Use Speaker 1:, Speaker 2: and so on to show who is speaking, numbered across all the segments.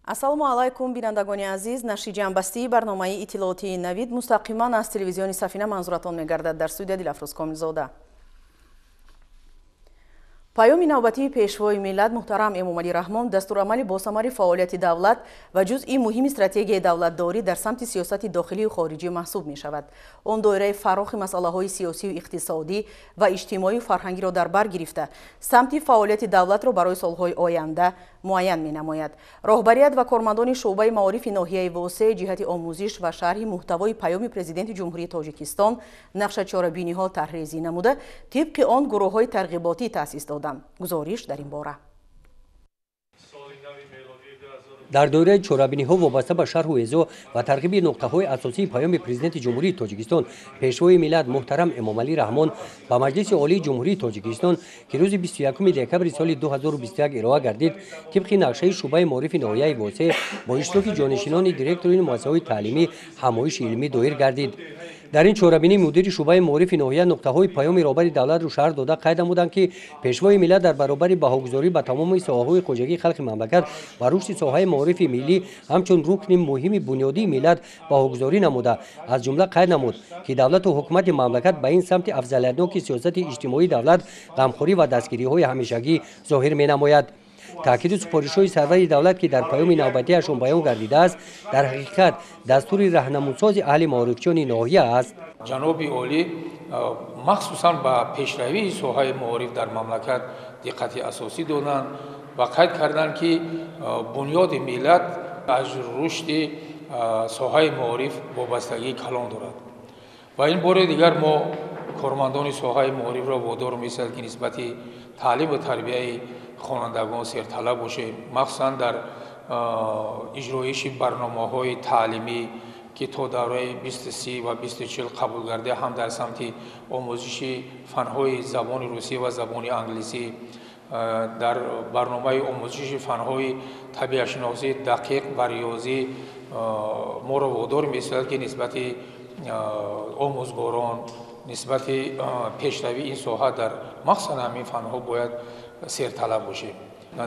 Speaker 1: ассалому алайкум бинандагони азиз, наши ҷанбастии барномаи иттилоотии навид мустақиман аз телевизиони Сафина манзуратон мегардад. Дар студия Дилафрӯз Комилзода. паёми навбатии пешвои миллат муҳтарам Эмомалӣ Раҳмон дастурамали босамари фаъолияти давлат ва ҷузъи муҳими стратегияи давлатдорӣ дар самти сиёсати дохилию хориҷӣ маҳсуб мешавад. Он доираи фарохи масъалаҳои сиёсию иқтисодӣ ва иҷтимоию фарҳангиро дар бар гирифта, самти фаъолияти давлатро барои солҳои оянда муайян менамояд. роҳбарият ва кормандони шуъбаи маорифи ноҳияи восеъ ҷиҳати омӯзиш ва шарҳи муҳтавои паёми президенти ҷумҳурии Тоҷикистон Нақша Чорабиниҳо тарҳрезӣ намуда, тибқи он гурӯҳҳои тарғиботӣ таъсис доданд. гузориш дар ин бора.
Speaker 2: дар доираи чорабиниҳо вобаста ба шарҳу эзо ва тарғиби нуқтаҳои асосии паёми президенти ҷумҳурии Тоҷикистон пешвои миллат муҳтарам Эмомалӣ Раҳмон ба Маҷлиси олии ҷумҳурии Тоҷикистон ки рӯзи 21 декабри соли 2021 ироа гардид, тибқи нақшаи шуъбаи маорифи ноҳияи восеъ бо иштироки ҷонишинони директори муассисаҳои таълимӣ ҳамоиши илмӣ доир гардид. дар ин чорабинӣ мудири шуъбаи маорифи ноҳия нуқтаҳои паёми роҳбари давлатро шарҳ дода қайд намуданд ки пешвои миллат дар баробари баҳогузорӣ ба тамоми соҳаҳои хоҷагии халқи мамлакат ва рушди соҳаи маорифи миллӣ ҳамчун рукни муҳими бунёдии миллат баҳогузорӣ намуда, аз ҷумла қайд намуд ки давлату ҳукумати мамлакат ба ин самти афзалиятноки сиёсати иҷтимоии давлат ғамхорӣ ва дастгириҳои ҳамешагӣ зоҳир менамояд. таъкиду супоришҳои сарвари давлат ки дар паёми навбатиашон баён гардидааст, дар ҳақиқат дастури раҳнамусози аҳли маорифчони ноҳия аст.
Speaker 3: ҷаноби олӣ махсусан ба пешравии соҳаи маориф дар мамлакат диққати асосӣ доданд ва қайд карданд ки бунёди миллат аз рушди соҳаи маориф вобастагии калон дорад. ва ин бори дигар мо кормандони соҳаи маорифро водор месояд ки нисбати таълиму тарбияи хонандагон серталаб бошем, махсусан дар иҷроиши барномаҳои таълимӣ ки то давраи 2030 ва 2040 қабул гарда ҳам дар самти омӯзиши фанҳои забони русӣ ва забони англисӣ, дар барномаи омӯзиши фанҳои табиатшиносӣ дақиқ ва риёзӣ моро водор месояд ки нисбати омӯзгорон, нисбати пешравии ин соҳа дар махсусан ҳамин фанҳо бояд серталаб бошем.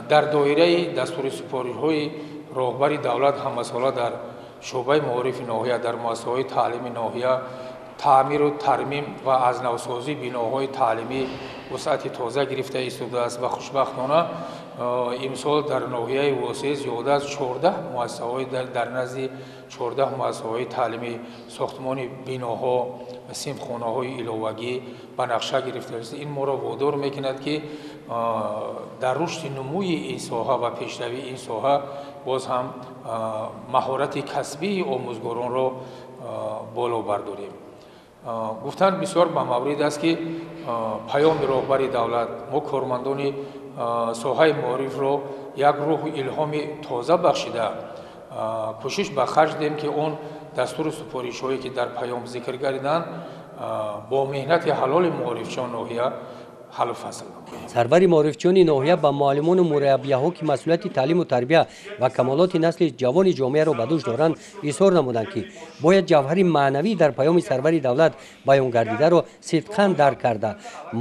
Speaker 3: дар доираи дастури супоришҳои роҳбари давлат ҳамасола дар шуъбаи маорифи ноҳия дар муассисаҳои таълими ноҳия таъмиру тармим ва азнавсозии биноҳои таълимӣ вусъати тоза гирифта истодааст ва хушбахтона имсол дар ноҳияи восеъ зиёда аз 14 муассисаҳои дар назди 14 муассисаҳои таълимӣ сохтмони биноҳо, синфхонаҳои иловагӣ ба нақша гирифтааст. ин моро водор мекунад ки дар рушди нумӯи ин соҳа ва пешравии ин соҳа боз ҳам маҳорати касбии омӯзгоронро боло бардорем. гуфтан бисёр ба маврид аст ки паёми роҳбари давлат мо кормандони соҳаи маорифро як рӯҳу илҳоми тоза бахшида кӯшиш ба харҷ диҳем ки он дастури супоришҳое ки дар паём зикр гардиданд бо меҳнати ҳалоли маорифчиён ноҳия ҳаллу фасл намояд.
Speaker 2: сарвари маорифчиёни ноҳия ба муаллимону мураббияҳо ки масъулияти таълиму тарбия ва камолоти насли ҷавони ҷомеаро ба дӯш доранд изҳор намуданд ки бояд ҷавҳари маънавӣ дар паёми сарвари давлат баён гардидаро сидқан дарк карда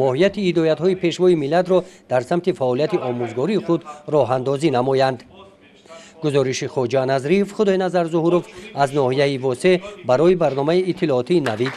Speaker 2: моҳияти ҳидоятҳои пешвои миллатро дар самти фаъолияти омӯзгории худ роҳандозӣ намоянд. гузориши хоҷа Назриев, Худойназар Зуҳуров аз ноҳияи восеъ барои барномаи иттилоотии навид.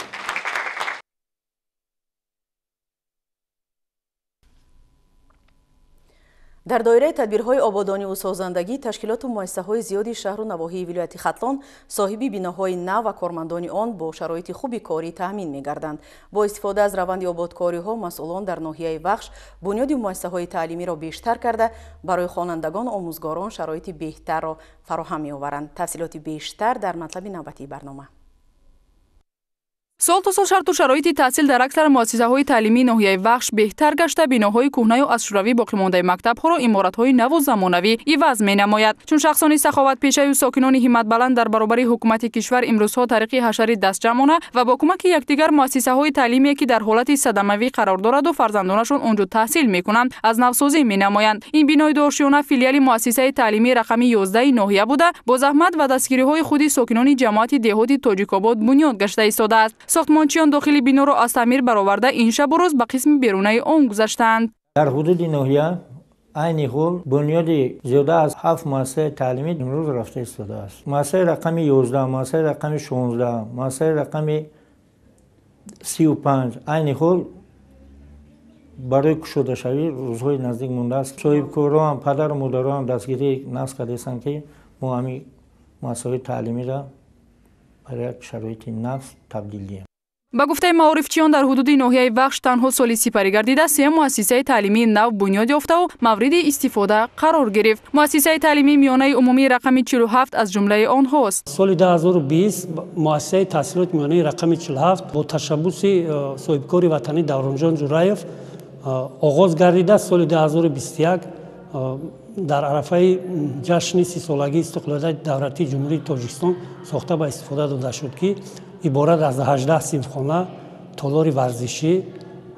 Speaker 1: дар доираи тадбирҳои ободониву созандагӣ ташкилоту муассисаҳои зиёди шаҳру навоҳии вилояти Хатлон соҳиби биноҳои нав ва кормандони он бо шароити хуби корӣ таъмин мегарданд. бо истифода аз раванди ободкориҳо масъулон дар ноҳияи Вахш бунёди муассисаҳои таълимиро бештар карда барои хонандагон омӯзгорон шароити беҳтарро фароҳам меоваранд. тафсилоти бештар дар матлаби навбатии барнома.
Speaker 4: сол то сол шарту шароити таҳсил дар аксар муассисаҳои таълимии ноҳияи Вахш беҳтар гашта биноҳои кӯҳнаю азшӯравӣ боқимондаи мактабҳоро иморатҳои наву замонавӣ иваз менамояд. чун шахсони саховатпешаю сокинони ҳиматбаланд дар баробари ҳукумати кишвар имрӯзҳо тариқи ҳашарӣ дастҷамъона ва бо кӯмаки якдигар муассисаҳои таълимие ки дар ҳолати садамавӣ қарор дораду фарзандонашон онҷо таҳсил мекунанд аз навсозӣ менамоянд. ин бинои дошиёна филиали муассисаи таълимии рақами 11 ноҳия буда бо заҳмат ва дастгириҳои худи сокинони ҷамоати деҳоти Тоҷикобод бунёд гашта истодааст. сохтмончиён дохили биноро аз таъмир бароварда ин шабу рӯз ба қисми берунаи он гузаштаанд.
Speaker 5: дар ҳудуди ноҳия عین حال بنیاد زیاده از 7 مؤسسه تعلیمی امروز رفته ایستاده است. مؤسسه رقم 11، مؤسسه رقم 16، مؤسسه رقم 35 عین حال برای کشوده شوی روزهای نزدیک مونده است. صاحبکاران، پدر و مادران دستگیری نفس کرده هستند که ما همین مؤسسه تعلیمی را برای یک شرایط نفس تبدیل دهیم.
Speaker 4: با گفته معارفچیان در حدود ناحیه وخش تنها سالی سپری گردیده 3 مؤسسه تعلیمی نو بنیاد یافته و مورد استفاده قرار گرفت. مؤسسه تعلیمی میانه عمومی رقم 47 از جمله آنهاست.
Speaker 6: سال 2020 مؤسسه تحصیلات میانه رقم 47 با تشبث صاحبکار وطنی دورانجان جورایف آغاز گردیده. سال 2021 در عرفه جشن 30 سالگی استقلالیت دولتی جمهوری تاجیکستان ساخته با استفاده داده شد که عبارت از 18 صنفخانه، تالار ورزشی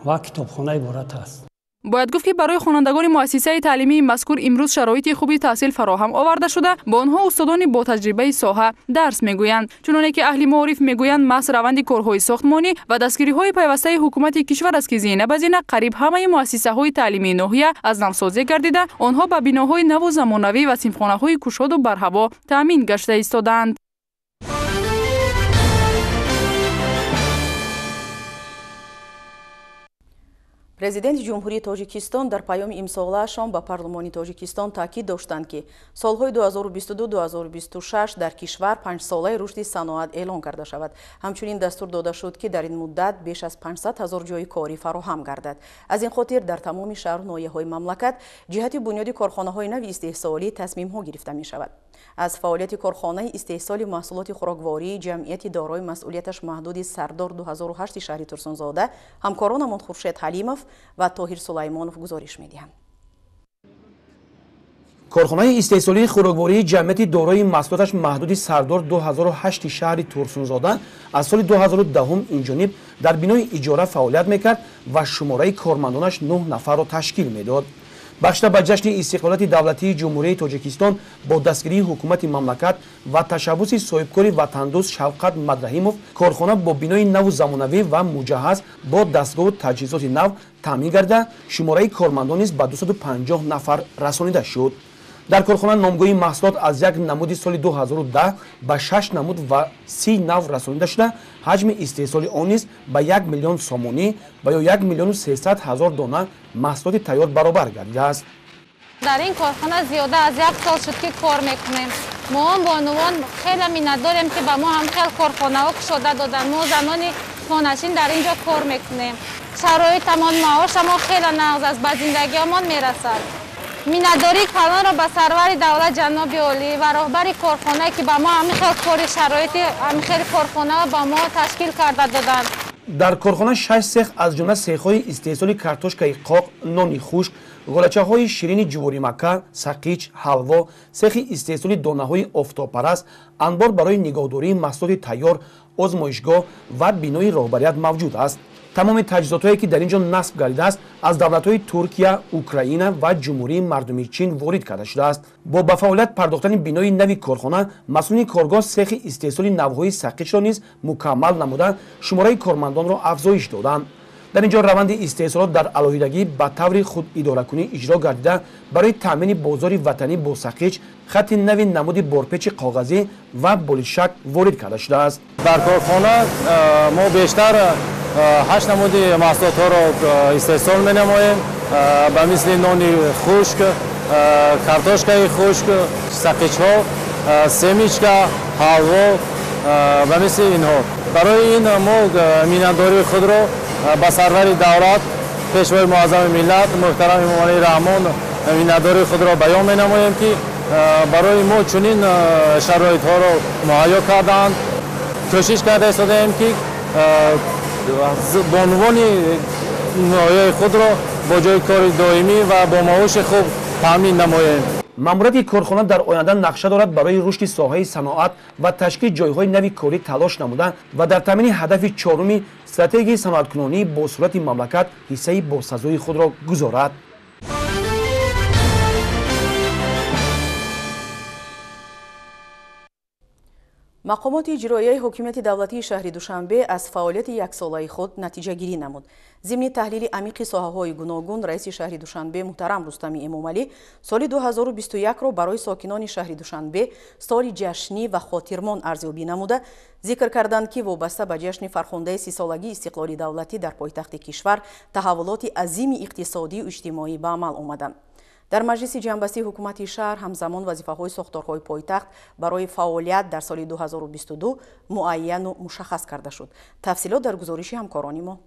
Speaker 6: و کتابخانه عبارت است.
Speaker 4: باید گفت که برای خوانندگان مؤسسه تعلیمی مذکور امروز شرایط خوبی تحصیل فراهم آورده شده. با آنها استادان با تجربه ساحه درس میگویند، چنانه که اهل معارف میگویند محض روند کارهای ساختمانی و دستگیری‌های پیوسته حکومت کشور است که زینه به زینه قریب همه مؤسسه‌های تعلیمی ناحیه از نوسازی گردیده، آنها به بناهای نو و زمانوی و صنفخانه‌های کشاد و برهوا تامین گشته ایستادند.
Speaker 1: президенти ҷумҳурии тоҷикистон дар паёми имсолаашон ба парлумони тоҷикистон таъкид доштанд ки солҳои 2022-2026 дар кишвар 5-солаи рушди саноат эълон карда шавад. ҳамчунин дастур дода шуд ки дар ин муддат беш аз 500 000 ҷойи корӣ фароҳам гардад. аз ин хотир дар тамоми шаҳру ноҳияҳои мамлакат ҷиҳати бунёди корхонаҳои нави истеҳсолӣ тасмимҳо гирифта мешавад. аз фаъолияти корхонаи истеҳсоли маҳсулоти хӯроквории ҷамъияти дорои масъулияташ маҳдуди сардор 2008 шаҳри турсунзода ҳамкоронамон хуршед ҳалимов و طاهر سلیمانوف گزارش می‌دهند.
Speaker 7: کارخانه استحصالی خوراکواری جمعیت دارای محصولاتش محدود سردار 2008 شهر تورسونزاده از سال 2010 اینجانب در بنای اجاره فعالیت میکرد و شماره کارمندانش 9 نفر را تشکیل میداد. بخشیده به جشن استقلالات دولتی جمهوری تاجیکستان با دستگیری حکومت مملکت و تشبث صاحبکار وطندوست شوکت مدرحیموف، کارخانه با بنای نو زمانوی و مجهز با دستگاه و تجهیزات نو تامین گردیده، شماره کارمندان نیز به 250 نفر رسانیده شد. در کارخانه نامگویی محصولات از یک نمود سال 2010 به 6 نمود و 30 نو رسانیده شده، حجم استحصال آن نیز به 1 میلیون سامانی و یا 1,300,000 دانه محصولات تیار برابر گردیده است.
Speaker 8: در این کارخانه زیاده از 1 سال شد که کار میکنیم. ما هم بانوان خیلی منت داریم که به ما هم خیلی کارخانه ها کشاده دادن. ما زنان خانه‌نشین در اینجا کار میکنیم. شرایط تمام معاش ما خیلی نقض است، به زندگیمان میرسد. مینداری کلان را به سرور دولت جناب عالی و راهبر کارخانه که به ما همین خیلی کاری شرایط همین خیلی کارخانه با ما تشکیل کرده دادند.
Speaker 7: در کارخانه 6 سیخ از جمله سیخ‌های استحصال کارتوشکای قاق، نان خشک، غلچه‌های شیرین جواری مکه، سقیچ، حلوا، سیخ استحصال دانه‌های آفتابپرست، انبار برای نگهداری محصولات تیار، آزمایشگاه و بینای راهبریت موجود است. تمام تجهیزات‌هایی که در اینجا نصب گردیده است از دولت‌های ترکیه، اوکراین و جمهوری مردمی چین وارد کرده شده است. با به فعالیت پرداختن بنای نوی کارخانه، مسئولین کارگاه سیخ استحصال نوهای سقیچ را نیز مکمل نموده، شماره کارمندان را افزایش دادند. در اینجا روند استحصالات در علاهیدگی به طور خود اداره‌کنی اجرا گردیده، برای تامین بازار وطنی با سقیچ خط نوی نمود بارپیچ کاغذی و بولشک وارد کرده شده است.
Speaker 9: در کارخانه ما بیشتر 8 نمود محصولات ها را استحصال می نماییم، به مثل نان خشک، کارتوشکای خشک، سقیچ ها، سمیچکا، حلوا و مثل اینها. برای این ما مینداری خود را به سرور دولت پیشوای معظم ملت محترم امام علی رحمان مینداری خود را بیان می نماییم که برای ما چنین شرایط ها را مهیا کردند. کوشش کرده استادیم که بانوان ناحیه خود را با جای کار دائمی و با معاش خوب تامین نماییم.
Speaker 7: ماموریت کارخانه در آینده نقشه دارد برای رشد ساحه صنعت و تشکیل جایهای نوی کاری تلاش نموده و در تامین هدف چهارم استراتژی صنعت‌کنونی با صورت مملکت حصه باسازی خود را گذارد.
Speaker 1: مقامات اجرایی حکومت دولتی شهر دوشنبه از فعالیت یک ساله خود نتیجه گیری نمود. ضمن تحلیل عمیق ساحه‌های گوناگون، رئیس شهر دوشنبه محترم رستمی امامعلی سال 2021 را برای ساکنان شهر دوشنبه سال جشنی و خاطرمان ارزیابی نموده، ذکر کردند که وابسته به جشن فرخنده 30 سالگی استقلال دولتی در پایتخت کشور تحولات عظیم اقتصادی و اجتماعی به عمل آمدند. در مجلس جنبستی حکومت شهر همزمان وظیفه‌های ساختارهای پایتخت برای فعالیت در سال 2022 معین و مشخص کرده شد. تفصیلات در گزارش همکاران ما.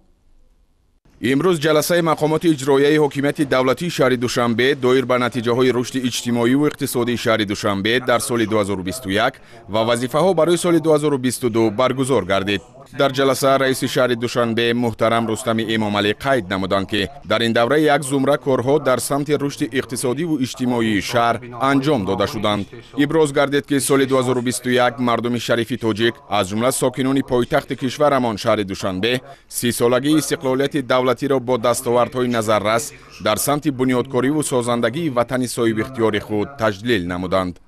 Speaker 10: امروز جلسه مقامات اجرایی حکومت دولتی شهر دوشنبه دایر به نتیجه‌های رشد اجتماعی و اقتصادی شهر دوشنبه در سال 2021 و وظیفه‌ها برای سال 2022 برگزار گردید. در جلسه رئیس شهر دوشنبه محترم رستمی امامعلی قید نمودند که در این دوره یک زمره کارها در سمت رشد اقتصادی و اجتماعی شهر انجام داده شدند. ابراز گردید که سال 2021 مردم شریف تاجیک از جمله ساکنان پایتخت کشورمان شهر دوشنبه 30 سالگی استقلالیت دولتی را با دستاوردهای نظررس در سمت بنیادکاری و سازندگی وطن صاحب اختیار خود تجلیل نمودند.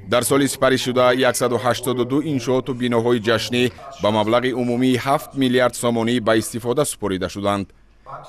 Speaker 10: در سال سپری شده 182 انشاءات و بناهای جشنی با مبلغ عمومی 7 میلیارد سامانی به استفاده سپرده شدند.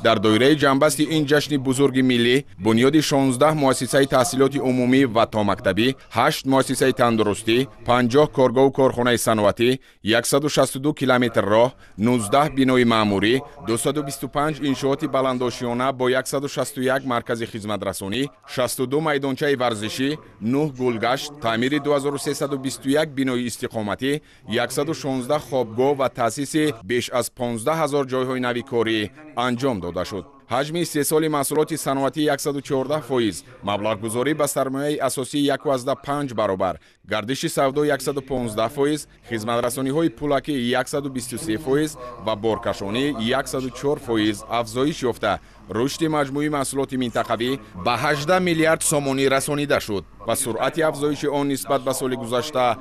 Speaker 10: در دایره جنبست این جشن بزرگ ملی بنیاد 16 مؤسسه تحصیلات عمومی و تا مکتبی، 8 مؤسسه تندرستی، 50 کارگاه و کارخانه صنعتی، 162 کیلومتر راه، 19 بنای معموری، 225 انشاءات بلندآشیانه با 161 مرکز خدمت رسانی، 62 میدانچه ورزشی، 9 گلگشت، تعمیر 2321 بنای استقامتی، 116 خوابگاه و تأسیس بیش از 15000 جایهای نوی کاری انجام داده شد. حجم استحصال محصولات صنعتی 114%، مبلغ گذاری به سرمایه اساسی 1.5 برابر، گردش سودا 115%، خدمت رسانی های پولکی 123% و بارکشانی 104% افزایش یافته رشد مجموعی محصولات منطقوی به 18 میلیارد سامانی رسانیده شد و سرعت افزایش آن نسبت به سال گذشته 9%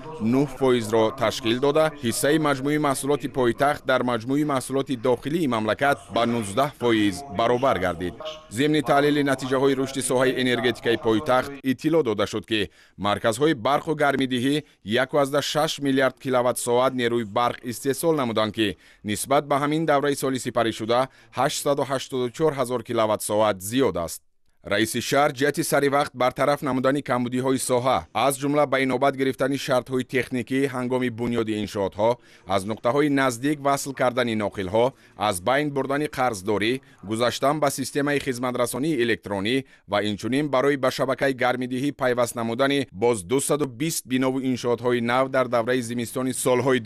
Speaker 10: را تشکیل داده. حصه مجموعی محصولات پایتخت در مجموعی محصولات داخلی مملکت به 19% برابر گردید. ضمن تحلیل نتیجه های رشد ساحه انرژتیکی پایتخت اطلاع داده شد که مرکزهای برق و گرمیدهی 1.6 میلیارد کیلووات ساعت نیروی برق استحصال نمودند که نسبت به همین دوره سالی سپری شده 884,000 کیلووات ساعت زیاد است. رئیس شهر جهت سری وقت برطرف نمودن کمبودی های ساحه از جمله به نوبت گرفتن شرط های تکنیکی هنگام بنیاد انشاءات ها، از نقطه های نزدیک وصل کردن ناقل ها، از بین بردن قرضداری، گذاشتن به سیستم خدمت رسانی الکترونی و اینچنین برای به شبکه گرمیدهی پیوست نمودن باز 220 بنا و انشاءات های نو در دوره زمستان سالهای 2022-2023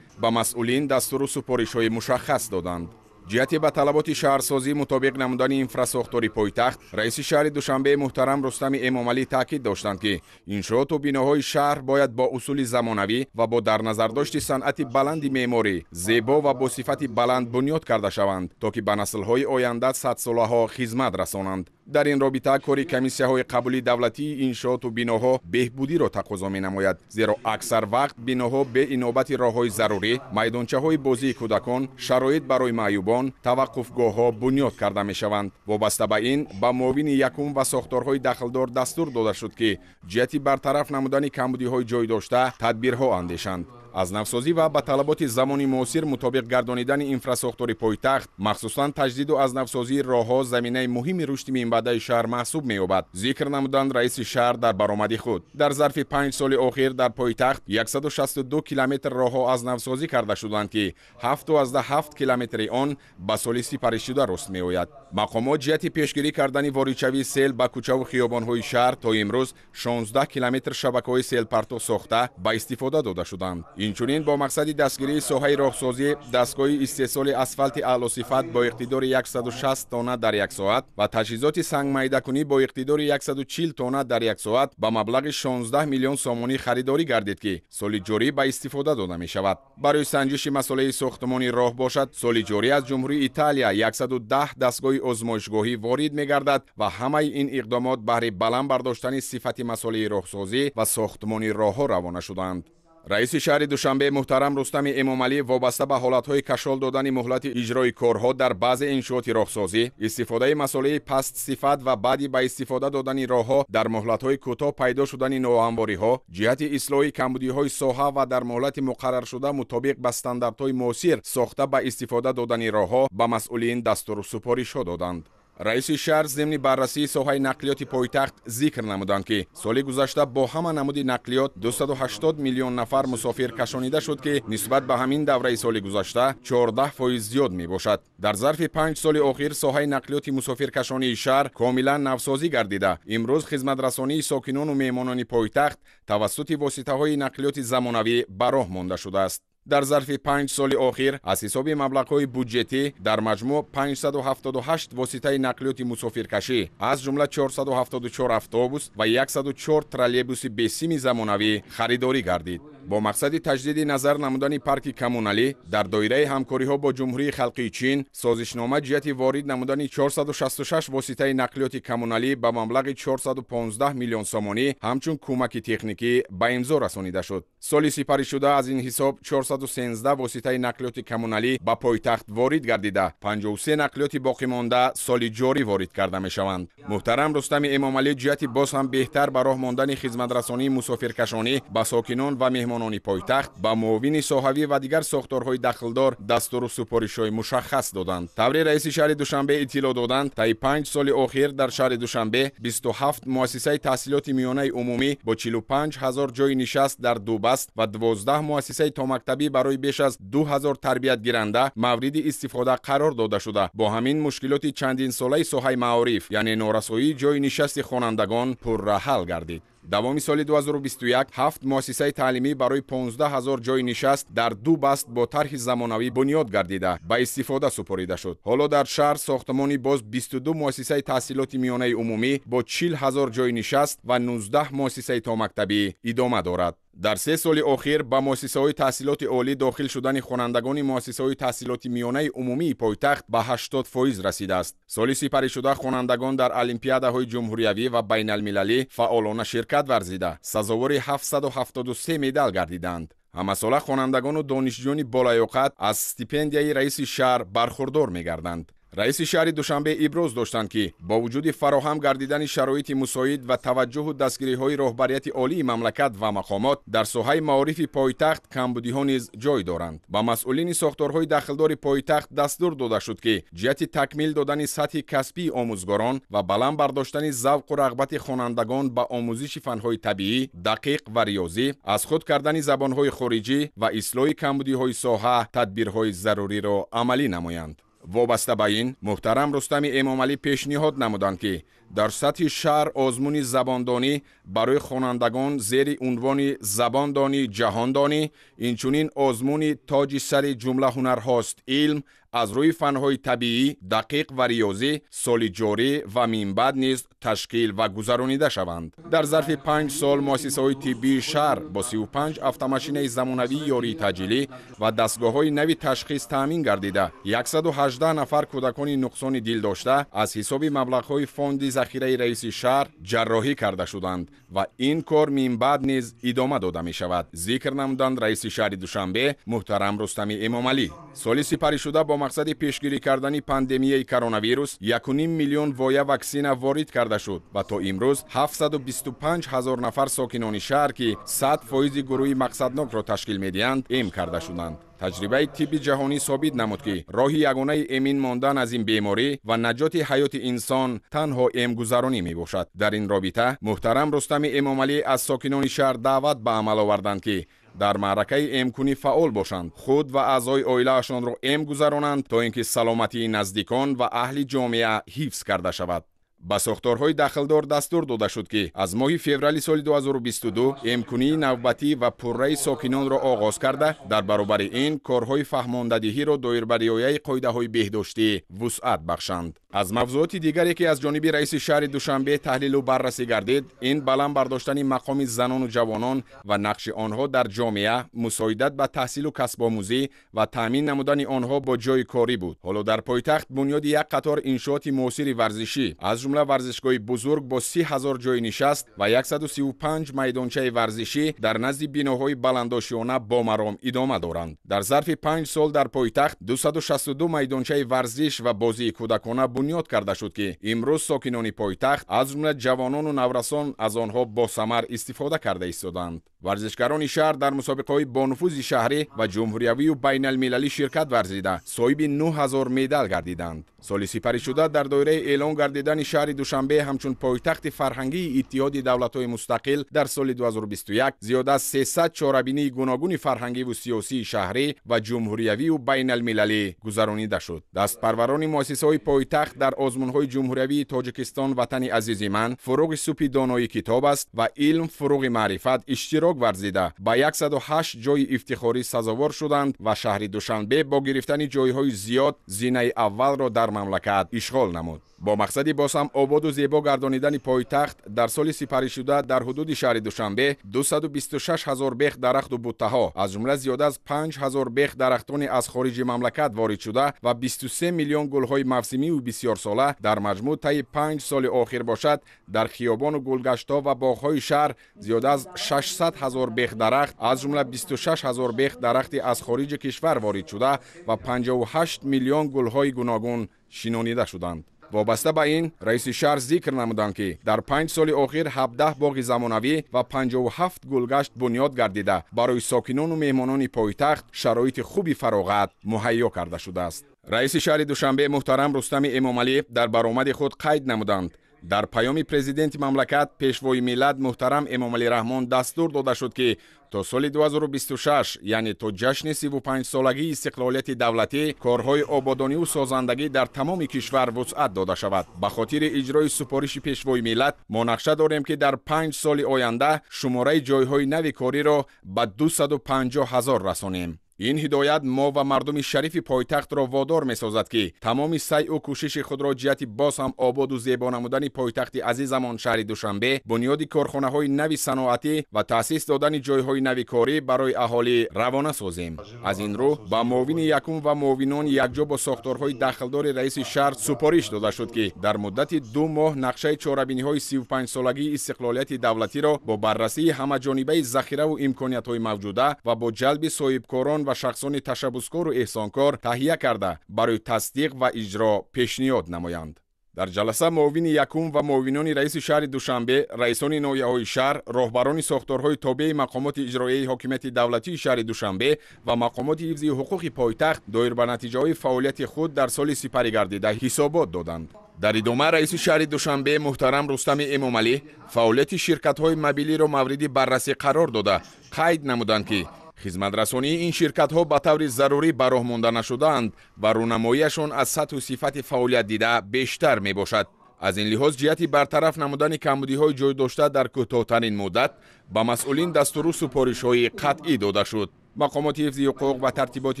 Speaker 10: به مسئولین دستور و سپارش های مشخص دادند. جهت به طلبات شهرسازی مطابق نمودن اینفراساختاری پایتخت، رئیس شهر دوشنبه محترم رستمی امامعلی تاکید داشتند که انشاءات و بناهای شهر باید با اصول زمانوی و با در نظر داشت صنعت بلند معماری زیبا و با صفت بلند بنیاد کرده شوند تا که به نسل‌های آینده 100 ساله ها خدمت رسانند. در این رابطه کاری کمیسیه های قبولی دولتی انشاءات و بناها بهبودی را تقاضا می نماید، زیرا اکثر وقت بناها به انابت راههای ضروری، میدانچه های بازی کودکان، شرایط برای معیوبان، توقفگاه ها بنیاد کرده می شوند. وابسته به این به معاون یکم و ساختارهای دخلدار دستور داده شد که جهت برطرف نمودن کمبودی های جای داشته تدبیرها اندیشند. از نوسازی و به طلبات زمانی معاصر مطابق گردانیدن اینفراساختار پایتخت، مخصوصا تجدید و از نوسازی راهها زمینه مهم رشد منبع شهر محسوب می‌یابد. ذکر نمودند رئیس شهر در برآمد خود. در ظرف 5 سال اخیر در پایتخت 162 کیلومتر راهها از نوسازی کرده شدند که 7 کیلومتر آن به سال سپری شده رست می‌آید. مقامات جهت پیشگیری کردن واریدشوی سیل به کوچه و خیابان‌های شهر تا امروز 16 کیلومتر شبکه‌های سیل پرتو ساخته به استفاده داده شدند. اینچنین با مقصد دستگیری ساحه راهسازی، دستگاه استحصال اسفالت اعلی صفت با اقتدار 160 تن در یک ساعت و تجهیزات سنگ میده‌کنی با اقتدار 140 تن در یک ساعت به مبلغ 16 میلیون سامانی خریداری گردید که سال جاری به استفاده داده می شود. برای سنجش مسئله ساختمانی راه باشد، سال جاری از جمهوری ایتالیا 110 دستگاه آزمایشگاهی وارد می گردد و همه این اقدامات بهره بلند برداشتن صفت مسئله راهسازی و ساختمانی راهها روانه شدند. رئیس شهر دوشنبه محترم رستم امامعلی وابسته به حالت‌های کشال دادن مهلت اجرای کارها در بعض انشاءات راهسازی، استفاده مسئله پست صفت و بعدی به استفاده دادن راهها در مهلت‌های کوتاه پیدا شدن نوآماری‌ها، جهت اصلاح کمبودی‌های ساحه و در مهلت مقرر شده مطابق به استانداردهای معاصر ساخته به استفاده دادن راهها به مسئولین دستور سپارش دادند. رئیس شهر ضمن بررسی ساحه نقلیات پایتخت ذکر نمودند که سال گذشته با همه نمود نقلیات 280 میلیون نفر مسافر کشانیده شد که نسبت به همین دوره سال گذشته 14% زیاد می باشد. در ظرف 5 سال اخیر ساحه نقلیات مسافرکشانی شهر کاملا نوسازی گردیده. امروز خدمت رسانی ساکنان و مهمانان پایتخت توسط واسطه‌های نقلیات زمانوی به راه مانده شده است. در ظرف 5 سال اخیر از حساب مبلغ‌های بودجتی در مجموع 578 واسطه نقلیات مسافرکشی از جمله 474 اتوبوس و 104 ترالیبوس بسیم زمانوی خریداری گردید. با مقصد تجدید نظر نمودن پارک کمونالی در دایره همکاری‌ها با جمهوری خلقی چین، سازشنامه جهت وارد نمودن 466 واسطه نقلیات کمونالی به مبلغ 415 میلیون سومانی همچون کمک تکنیکی به امضا رسانیده شد. سالی سپری شده از این حساب 413 واسطه نقلیات کمونالی به پایتخت وارد گردیده، 53 نقلیات باقی مانده سال جاری وارد کرده می‌شوند. محترم رستم امامعلی جهت باز هم بهتر به راه ماندن خدمت رسانی مسافرکشانی به ساکنان و مهمانان پایتخت با معاون صحوی و دیگر ساختارهای دخلدار دستور و سپارش‌های مشخص دادند. طبری رئیس شهر دوشنبه اطلاع دادند طی 5 سال اخیر در شهر دوشنبه 27 مؤسسه تحصیلات میانه عمومی با 45000 جای نشست در دو بست و 12 مؤسسه تا مکتبی برای بیش از 2000 تربیت گیرنده مورد استفاده قرار داده شده. با همین مشکلات چندین ساله ساحه معارف یعنی نارسایی جای نشست خوانندگان پرحل گردید. دوام سال 2021 7 مؤسسه تعلیمی برای 15000 جای نشست در دو بست با طرح زمانوی بنیاد گردیده به استفاده سپریده شد. حالا در شهر ساختمانی باز 22 مؤسسه تحصیلات میانه عمومی با 40000 جای نشست و 19 مؤسسه تا مکتبی ادامه دارد. در 3 سال اخیر با مؤسسه‌های تحصیلات عالی داخل شدن خوانندگان مؤسسه‌های تحصیلات میانه عمومی پایتخت به 80% رسیده است. سالی سپری شده خوانندگان در المپیادهای جمهوریوی و بین المللی فعالانه شرکت ورزیده سزاوار 773 مدال گردیدند. همساله خوانندگان و دانشجویان بالایوقت از استیپندیای رئیس شهر برخوردار می‌گردند. رئیس شهر دوشنبه ابراز داشتند که با وجود فراهم گردیدن شرایط مساعد و توجه و دستگیری‌های رهبریت عالی مملکت و مقامات در ساحه معارف پایتخت کمبودی‌ها نیز جای دارند. با مسئولین ساختارهای داخلدار پایتخت دستور داده شد که جهت تکمیل دادن سطح کسبی آموزگاران و بلند برداشتن ذوق و رغبت خوانندگان به آموزش فن‌های طبیعی، دقیق و ریاضی، از خود کردن زبان‌های خارجی و اصلاح کمبودی‌های ساحه تدبیرهای ضروری را عملی نمایند. وابسته به این محترم رستم امامعلی پیشنهاد نمودند که در سطح شهر آزمون زباندانی برای خوانندگان زیر عنوان زباندانی جهاندانی اینچنین آزمون تاج سر جمله هنرهاست علم از روی فنهای طبیعی دقیق و ریاضی سال جاری و من بعد نیز تشکیل و گذرانیده شوند. در ظرف 5 سال مؤسسه‌های طبی شهر با 35 автомاشین زمانوی یاری تجلی و دستگاه‌های نوی تشخیص تامین گردیده 118 نفر کودکان نقصان دل داشته از حساب مبلغ‌های فوند ذخیره رئیس شهر جراحی کرده شدند و این کار من بعد نیز ادامه داده می شود. ذکر نمودند رئیس شهر دوشنبه محترم رستم امامعلی. سالی سپری شده با مقصد پیشگیری کردن پاندمی کرونا ویروس 1.5 میلیون وایه واکسن وارد کرده شد و تا امروز 725,000 نفر ساکنان شهر که 100% گروه مقصدناک را تشکیل می‌دهند ایم کرده شدند. تجربه طب جهانی ثابت نمود که راه یگانه امین ماندن از این بیماری و نجات حیات انسان تنها امگذرانی می باشد. در این رابطه محترم رستم امامعلی از ساکنان شهر دعوت به عمل آوردند که در معرکه امکنی فعال باشند، خود و اعضای عائله‌شان را گذرانند تا اینکه سلامتی نزدیکان و اهل جامعه حفظ کرده شود. با ساختارهای داخلدار دستور داده شد که از ماه فوریه سال 2022 امکنی نوبتی و پررأی ساکنان را آغاز کرده در برابر این کارهای فهماندهی را دایر بر رعایت قاعده‌های بهداشتی وسعت بخشند. از موضوعات دیگری که از جانب رئیس شهر دوشنبه تحلیل و بررسی گردید این بلند برداشتن مقام زنان و جوانان و نقش آنها در جامعه، مساعدت به تحصیل و کسب آموزی و تامین نمودن آنها با جای کاری بود. حالا در پایتخت بنیاد یک قطار انشاءات معاصر ورزشی از جمله جمله ورزشگاه بزرگ با 30,000 جای نشست و 135 میدانچه ورزشی در نزد بیناهای بلندآشیانه با مرام ادامه دارند. در ظرف 5 سال در پایتخت 262 میدانچه ورزش و بازی کودکانه بنیاد کرده شد که امروز ساکنان پایتخت از جمله جوانان و نورسان از آنها با ثمر استفاده کرده ایستادند. ورزشکاران شهر در مسابقه‌های با نفوذ شهری و جمهوریوی و بین المللی شرکت ورزیده صاحب 9000 مدال گردیدند. سال سپری شده در دایره اعلان گردیدن شهر دوشنبه همچون پایتخت فرهنگی اتحاد دولت‌های مستقل در سال 2021 زیاد از 300 چاره‌بینی گوناگون فرهنگی و سیاسی شهری و جمهوریوی و بین المللی گذرانیده شد. دستپروران مؤسسه‌های پایتخت در آزمون‌های جمهوریوی تاجیکستان وطن عزیز من فروغ سوپی دانایی کتاب است و علم فروغ معرفت اشتراک ورزیده با 108 جای افتخاری سزاوار شدند و شهر دوشنبه با گرفتن جایهای زیاد زینه اول را در مملکت اشغال نمود. با مقصد بازم آباد و زیبا گردانیدن پایتخت در سال سپری شده در حدود شهر دوشنبه 226,000 بیخ درخت و بوته‌ها از جمله زیاد از 5,000 بیخ درختان از خارج مملکت وارد شده و 23 میلیون گل‌های موسمی و بسیار ساله در مجموع طی 5 سال آخر باشد در خیابان و گلگشت‌ها و باغ‌های شهر زیاد از 600,000 بیخ درخت از جمله 26,000 بیخ درخت از خارج کشور وارد شده و 58 میلیون گل‌های گوناگون شناخته شدند. وابسته به این رئیس شهر ذکر نمودند که در 5 سال آخر 17 باغ زمانوی و 57 گلگشت بنیاد گردیده برای ساکنان و مهمانان پایتخت شرایط خوبی فراغت مهیا کرده شده است. رئیس شهر دوشنبه محترم رستم امامعلی در برآمد خود قید نمودند در پیام پرزیدنت مملکت پیشوای ملت محترم امامعلی رحمان دستور داده شد که تا سال 2026 یعنی تا جشن 35 سالگی استقلالیت دولتی کارهای آبادانی و سازندگی در تمام کشور وسعت داده شود. به خاطر اجرای سفارش پیشوای ملت ما نقشه داریم که در 5 سال آینده شماره جایهای نو کاری را به 250,000 رسانیم. این هدایت ما و مردم شریف پایتخت را وادار می سازد که تمام سعی و کوشش خود را جهت باز هم آباد و زیبا نمودن پایتخت عزیزمان شهر دوشنبه بنیاد کارخانه های نوی صنعتی و تأسیس دادن جایهای نوی کاری برای اهالی روانه سازیم. از این رو با معاون یکم و معاونان یکجا با ساختارهای داخلدار رئیس شهر سپارش داده شد که در مدت 2 ماه نقشه چهاربینی های 35 سالگی استقلالیت دولتی را با بررسی همه جانبه ذخیره و امکانیت های موجوده و با جلب صاحبکاران و شخصان تشبثکار و احسانکار تهیه کرده برای تصدیق و اجرا پیشنهاد نمایند. در جلسه معاون یکم و معاونان رئیس شهر دوشنبه، رئیسان ناحیه‌های شهر، راهبران ساختارهای تابع مقامات اجرایی حاکمیت دولتی شهر دوشنبه و مقامات حفظ حقوق پایتخت دایر به نتیجه‌های فعالیت خود در سال سپری گردیده حسابات دادند. در ادامه رئیس شهر دوشنبه محترم رستم امامعلی فعالیت شرکت‌های موبیلی را مورد بررسی قرار داده قید نمودند که خدمترسانی این شرکت ها به طور ضروری به راه مانده نشده‌اند و رونماییشان از سطح و صفت فعالیت دیده بیشتر می باشد. از این لحاظ جهت برطرف نمودن کمبودی های جای داشته در کوتاه‌ترین مدت به مسئولین دستور و سفارش های قطعی داده شد. مقامات حفظ حقوق و ترتیبات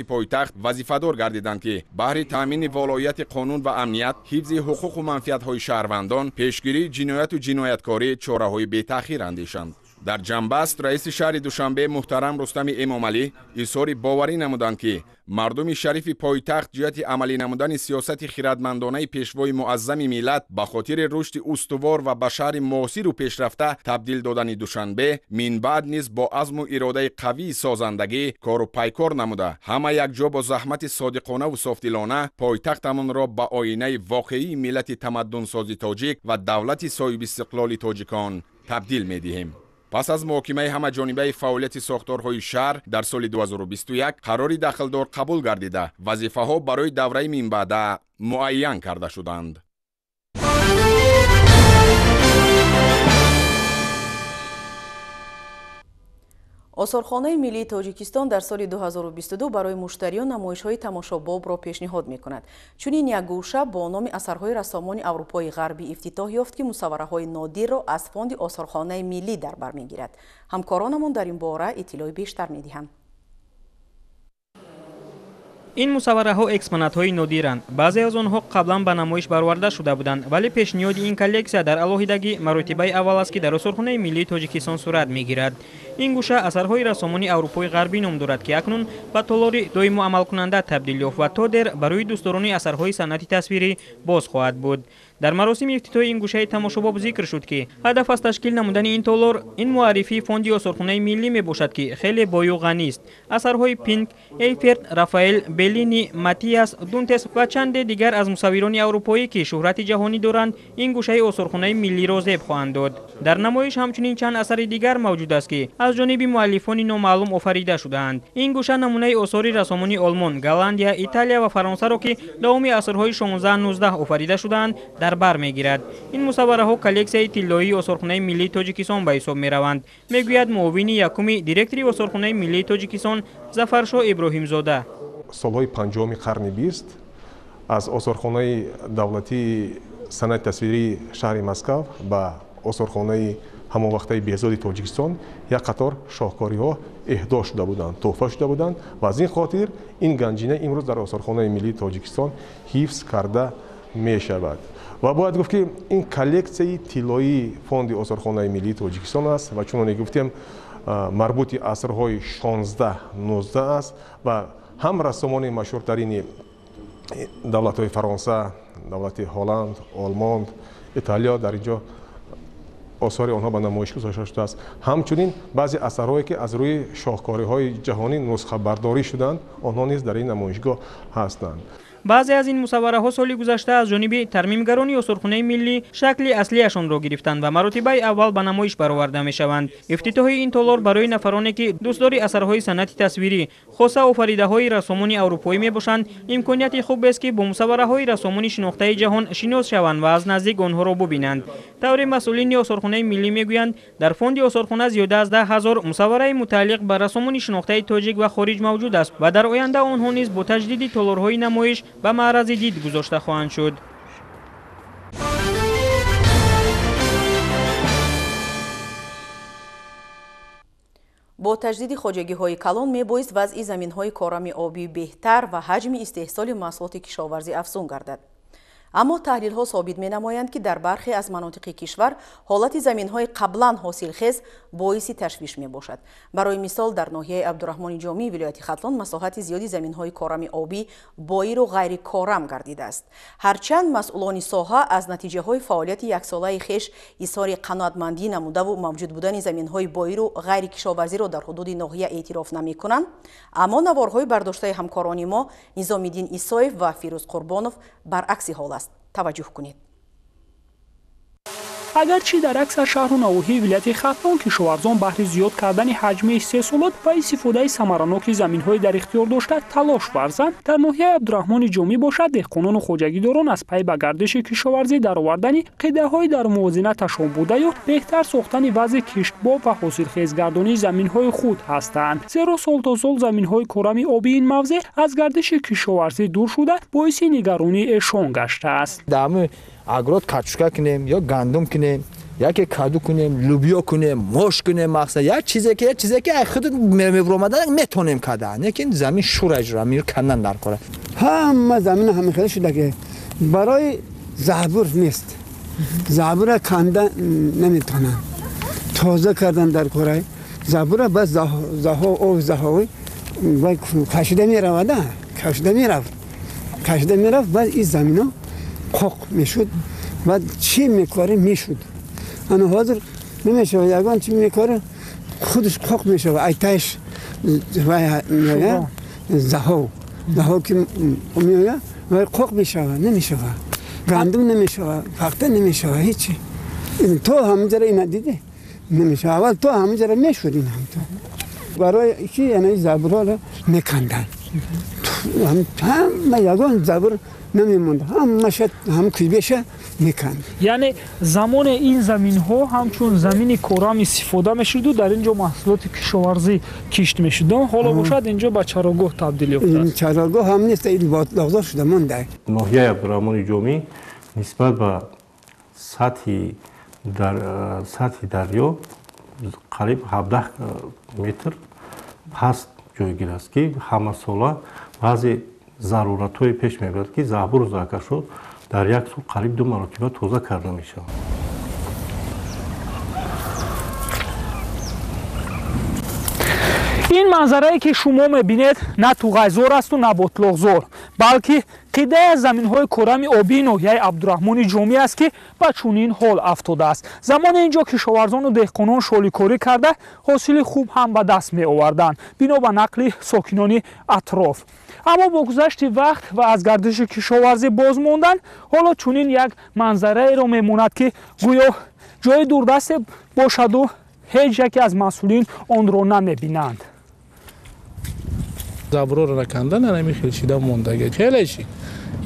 Speaker 10: پایتخت وظیفه‌دار گردیدند که بهر تامین ولایت قانون و امنیت، حفظ حقوق و منفعت‌های شهروندان، پیشگیری جنایت و جنایتکاری چاره‌های بی‌تأخیر اندیشند. در جنبست رئیس شهر دوشنبه محترم رستم امامعلی اظهار باوری نمودند که مردم شریف پایتخت جهت عملی نمودن سیاست خردمندانه پیشوای معظم ملت به خاطر رشد استوار و به شهر معاصر و پیشرفته تبدیل دادن دوشنبه من بعد نیز با عزم و اراده قوی سازندگی کار و پیکار نموده همه یک جا با زحمت صادقانه و صافدلانه پایتختمان را به آینه واقعی ملت تمدن سازی تاجیک و دولت صاحب استقلال تاجیکان تبدیل می دهیم. پس از محاکمه همه جانبه فعالیت ساختارهای شهر در سال 2021 قراری داخلدار قبول گردیده وظیفه ها برای دوره من بعد معین کرده شدند.
Speaker 1: آثارخانه ملی تاجیکستان در سال 2022 برای مشتریان نمایش‌های تماشاباب را پیشنهاد می‌کند. چنین یک گوشه با نام اثرهای رسامان اروپای غربی افتتاح یافت که مصوره‌های نادر را از فاند آثارخانه ملی در بر می‌گیرد. همکارانمان در این باره اطلاع بیشتر می‌دهند.
Speaker 11: این مصوره ها اکسپونات های نادرند. بعضی از آنها قبلا به نمایش برآورده شده بودند، ولی پیشنهاد این کلکسیا در علاهیدگی مرتبه اول است که در آثارخانه ملی تاجیکستان صورت میگیرد. این گوشه اثرهای رسامان اروپای غربی نام دارد که اکنون به تالار دائم و عمل کننده تبدیل یافت و تا در برای دوستداران اثرهای صنعت تصویری باز خواهد بود. дар маросими ифтитоҳи ин гӯшаи тамошобоб зикр шуд ки ҳадаф аз ташкил намудани ин толор ин муаррифии фонди осорхонаи миллӣ мебошад ки хеле бою ғанист. Асарҳои Пинк, Эйферт, Рафаэл, Беллини, Матиас, Дунтес ва чанде дигар аз мусаввирони аврупоӣ ки шӯҳрати ҷаҳонӣ доранд ин гӯшаи осорхонаи миллиро зеб хоҳанд дод. Дар намоиш ҳамчунин чанд асари дигар мавҷуд аст ки аз ҷониби муаллифони номаълум офарида шудаанд. ин гӯша намунаи осори рассомони Олмон, Голландия, Италия ва Фаронсаро ки давоми асрҳои 16-19 офарида шудаанд дар бар мегирад. ин мусаввараҳо коллексияи тиллоии осорхонаи миллии Тоҷикистон ба ҳисоб мераванд, мегӯяд муовини якуми директори осорхонаи миллии Тоҷикистон Зафаршоҳ Иброҳимзода.
Speaker 12: солҳои 50-уми қарни 20 аз осорхонаи давлатии санъати тасвирии шаҳри Москав ба осорхонаи ҳамонвақтаи беҳзоди Тоҷикистон як қатор шоҳкориҳо эҳдо шуда буданд, туҳфа шуда буданд ва аз ин хотир ин ганҷина имрӯз дар осорхонаи миллии Тоҷикистон ҳифз карда мешавад. ва бояд гуфт ки ин коллексияи тиллоии фонди осорхонаи миллии Тоҷикистон аст ва чуноне гуфтем марбути асрҳои 16-19 аст ва ҳам рассомони машҳуртарини давлатҳои Фаронса, давлати Ҳолланд, Олмон, Италиё дар инҷо осори онҳо ба намоиш гузошта шудааст. ҳамчунин баъзе асарҳое ки аз рӯи шоҳкориҳои ҷаҳонӣ нусхабардорӣ шуданд, онҳо низ дар ин намоишгоҳ ҳастанд.
Speaker 11: баъзе аз ин мусаввараҳо соли гузашта аз ҷониби тармимгарони осорхонаи миллӣ шакли аслияшонро гирифтанд ва маротибаи аввал ба намоиш бароварда мешаванд. ифтитоҳи ин толор барои нафароне ки дӯстдори асарҳои санъати тасвирӣ, хоса офаридаҳои рассомони аврупоӣ мебошанд, имконияти хубест ки бо мусаввараҳои рассомони шинохтаи ҷаҳон шинос шаванд ва аз наздик онҳоро бубинанд. тавре масъулини осорхонаи миллӣ мегӯянд, дар фонди осорхона зиёда аз 10 000 мусаввараи мутааллиқ ба рассомони шинохтаи тоҷик ва хориҷ мавҷуд аст ва дар оянда онҳо низ бо таҷдиди толорҳои намоиш ба маърази дид гузошта хоҳанд шуд.
Speaker 1: бо таҷдиди хоҷагиҳои калон мебоист вазъи заминҳои корами обӣ беҳтар ва ҳаҷми истеҳсоли маҳсулоти кишоварзӣ афзун гардад. аммо таҳлилҳо собит менамоянд ки дар бархе аз манотиқи кишвар ҳолати заминҳои қаблан ҳосилхез боиси ташвиш мебошад. барои мисол дар ноҳияи Абдурахмони Ҷомии вилояти Хатлон масоҳати зиёди заминҳои корами обӣ боиру ғайрикорам гардидааст. ҳарчанд масъулони соҳа аз натиҷаҳои фаъолияти яксолаи хеш изҳори қаноатмандӣ намудаву мавҷуд будани заминҳои боиру ғайрикишоварзиро дар ҳудуди ноҳия эътироф намекунанд, аммо наворҳои бардоштаи ҳамкорони мо Низомиддин Исоев ва Фирӯз Қурбонов баръакси ҳол аст. таваҷҷӯҳ кунед.
Speaker 13: агарчи дар аксар шаҳру навоҳии вилояти Хатлон кишоварзон баҳри зиёд кардани ҳаҷми истеҳсолот ва истифодаи самараноки заминҳои дар ихтиёр дошта талош варзанд, дар ноҳияи Абдурахмони Ҷомӣ бошад деҳқонону хоҷагидорон аз пай ба гардиши кишоварзӣ даровардани қиъдаҳои дар мувозинаташон буда ё беҳтар сохтани вазъи киштбоб ва ҳосилхезгардонии заминҳои худ ҳастанд. зеро сол то сол заминҳои корами обии ин мавзеъ аз гардиши кишоварзӣ дур шуда боиси нигаронии эшон гаштааст.
Speaker 14: агрот качука кунем ё гандум кунем, яке каду кунем, лубё кунем, мош кунем, мақсад як чизе ки худ мебромадан метонем кадан, лекин замин шурajra мир кандан дар кора.
Speaker 15: ҳама замин ҳамихел шуда ки барои забур нест. Забура кандан наметонам. тоза кардан дар кора. Забура ба заҳо кашида меравад, кашида мерафт баъд ин замино қоқ мешуд ва чӣ мекорем мешуд. ана ҳозир намешавад, ягон чӣ мекорем худаш қоқ мешавад. айтаиш заҳо ки меояд ва қоқ мешавад, намешавад. гандум намешавад, пахта намешавад, ҳечи. то ҳамаҷара ина диде намешавад. аввал то ҳамаҷара мешуд ин ҳамто. барои ки яъне забурҳоро меканданд. ҳама ягон забур намемонд. ҳамаша ҳам кӯбеша меканд.
Speaker 13: яъне замоне ин заминҳо ҳамчун замини корам истифода мешуду дар инҷо маҳсулоти кишоварзӣ кишт мешуду. ҳоло бошад инҷо ба чарогоҳ табдил ёфтааст.
Speaker 15: чарогоҳ ҳам нест, лағзор шуда монда.
Speaker 16: ноҳияи Абдурахмони Ҷомӣ нисбат ба сатҳи дарё қариб 17 метр паст ҷойгир аст ки ҳамасола баъзе заруратҳое пеш мебарад ки забуру закашо дар як сол қариб 2 маротиба тоза карда мешавад.
Speaker 13: ин манзарае ки шумо мебинед на туғайзор асту на ботлоғзор, балки қиддаи аз заминҳои кӯрами обии ноҳияи абдурахмони ҷомӣ аст ки ба чунин ҳол афтодааст. Замоне ин ҷо кишоварзону деҳқонон шоликорӣ карда ҳосили хуб ҳам ба даст меоварданд бино ба нақли сокинони атроф. аммо бо гузашти вақт ва аз гардиши кишоварзӣ боз мондан ҳоло чунин як манзараеро мемонад ки гӯё ҷои дурдасте бошаду ҳеҷ яке аз масъулин онро намебинанд.
Speaker 17: забурро накандан намехел шида мондага хелеши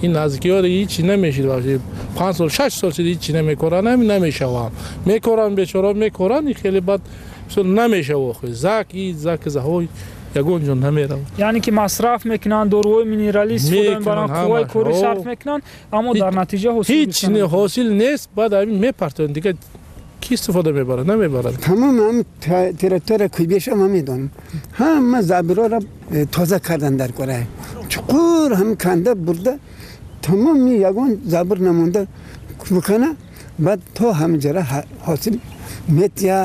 Speaker 17: ин наздикиёр ҳичи намешид 5 сол 6 сол шид ҳичи намекоран намешавам мекоран бечора мекоран хеле бад намешава зак заҳой ягон ҷон намерав
Speaker 13: яъне ки масраф мекунанд доруҳои минералӣ истифода мебаранд қувваи кори сарф мекунанд аммо дар натиҷа
Speaker 17: ҳеҷ ҳосил нест баъд ҳамин мепартонанд дигар ки истифода мебарад намебарад
Speaker 15: тамом ҳам трактора кӯйбеша ма медонам ҳама забирора тоза кардан дар кора чуқур ҳам канда бурда тамом ягон забир намонда мекана баъд то ҳамҷара ҳосил метия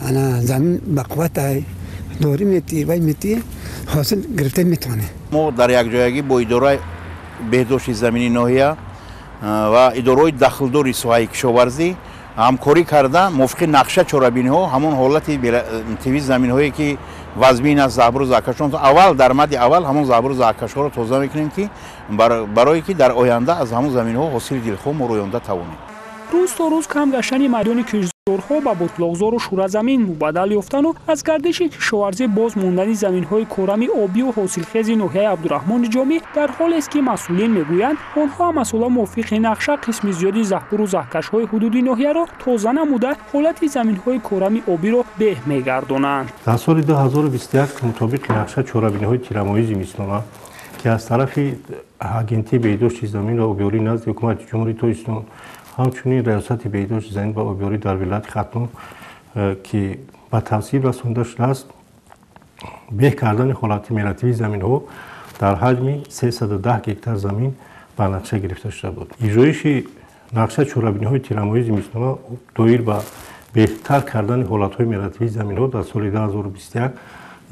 Speaker 15: ана замин ба қувватай дорӣ метии вай метии ҳосил гирифта метавонӣ.
Speaker 18: мо дар якҷоягӣ бо идораи беҳдошти замини ноҳия ва идораҳои дахлдори соҳаи кишоварзӣ ҳамкорӣ карда мувофиқи нақша чорабиниҳо ҳамон ҳолати тиви заминҳое ки вазмин аст забру закашон аввал дар мадди аввал ҳамон забру закашҳоро тоза мекунем ки барое ки дар оянда аз ҳамон заминҳо ҳосили дилхоҳ мо роёнда тавонем.
Speaker 13: рӯз то рӯз кам гаштани маёни кишзорҳо ба бутлоғзору шуразамин мубаддал ёфтану аз гардиши кишоварзӣ боз мондани заминҳои кӯрами обию ҳосилхези ноҳияи абдурахмони ҷомӣ дар ҳолест ки масъулин мегӯянд онҳо масъула мувофиқи нақша қисми зиёди заҳбуру заҳкашҳои ҳудуди ноҳияро тоза намуда ҳолати заминҳои кӯрами обиро беҳ мегардонанд.
Speaker 16: дар соли 2021 мутобиқи нақша чорабиниҳои тирамоии зимистона ки аз тарафи агентии беҳдошти замин ва обёрӣ назди ҳукумати ҷумҳурии тоҷикистон ҳамчунин раёсати беҳдошти замин ва обёрӣ дар вилояти хатнум ки ба тавсил расонда шудааст беҳ кардани ҳолати мератиби заминҳо дар ҳаҷми 310 гектар замин ба нақша гирифта шуда буд. иҷроиши нақша чорабиниҳои тирамоии зимистона доир ба беҳтар кардани ҳолатҳои мератиби заминҳо дар соли 2021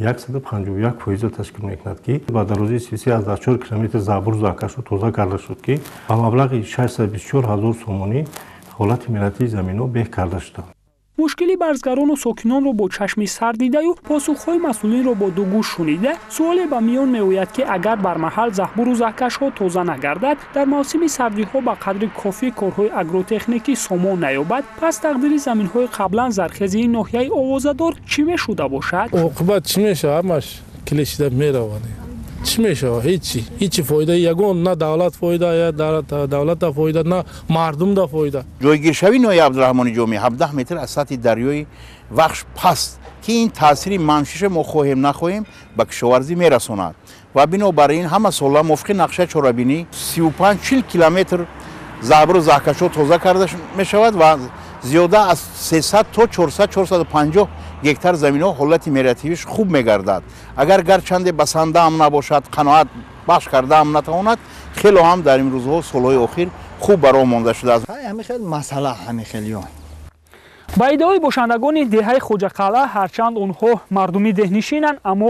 Speaker 16: 151% ташкил мекунад ки ба дарозии 314 километр забуру закашу тоза карда шуд ки ба маблағи 624 000 сомонӣ ҳолати мератиби заминҳо беҳ карда шуда.
Speaker 13: мушкили барзгарону сокинонро бо чашми сар дидаю посухҳои масъулинро бо ду гӯш шунида суоле ба миён меояд ки агар бармаҳал заҳбуру заҳкашҳо тоза нагардад дар мавсими сардиҳо ба қадри кофӣ корҳои агротехникӣ сомон наёбад пас тақдири заминҳои қаблан зархези ин ноҳияи овозадор чӣ мешуда бошад?
Speaker 17: оқибат чӣ мешавад ҳамаш килешида меравад чӣ мешавад ҳичи фоида ягон на давлат фоида давлата фоида на мардумда фоида.
Speaker 18: ҷойгиршавии ноҳияи абдурахмони ҷомӣ 17 метр аз сатҳи дарёи вахш паст ки ин таъсири манфиша мо хоҳем нахоҳем ба кишоварзӣ мерасонад ва бинобар ин ҳама сола мувофиқи нақша чорабинӣ 35-40 километр забру заҳкашҳо тоза карда мешавад ва зиёда аз 300 то 400-450 гектар заминҳо ҳолати меративиш хуб мегардад. агар гарчанде басандаам набошад қаноат бахш кардаам натавонад хело ҳам дар имрӯзҳо солҳои охир хуб баро монда шудааст.
Speaker 14: ҳамин хел масъала ҳамин хелиён
Speaker 13: ба иддаои бошандагони деҳаи хоҷақалъа ҳарчанд онҳо мардуми деҳнишинанд аммо